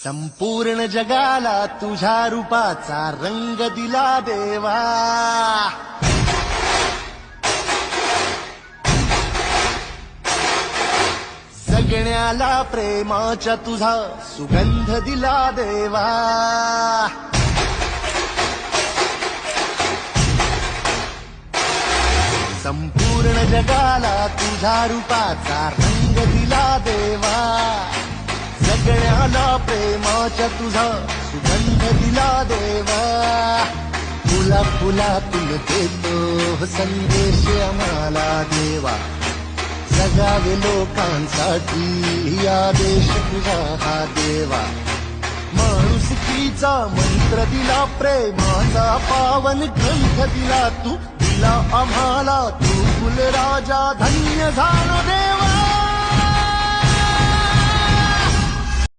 संपूर्ण जगाला तुझ्या रूपाचा रंग दिला देवा. जगण्याला प्रेमाच्या तुझा सुगंध दिला देवा. संपूर्ण जगाला तुझ्या रूपाचा रंग दिला देवा. जगण्याला प्रेमाच्या तुझा सुगंध दिला देवा. फुला फुलातून देतो संदेश आम्हाला देवा. जगावे लोकांसाठी आदेश तुझा हा देवा. माणुसकीचा मंत्र दिला, प्रेमाचा पावन ग्रंथ दिला, तू दिला आम्हाला तू कुलराजा. धन्य झालो देवा.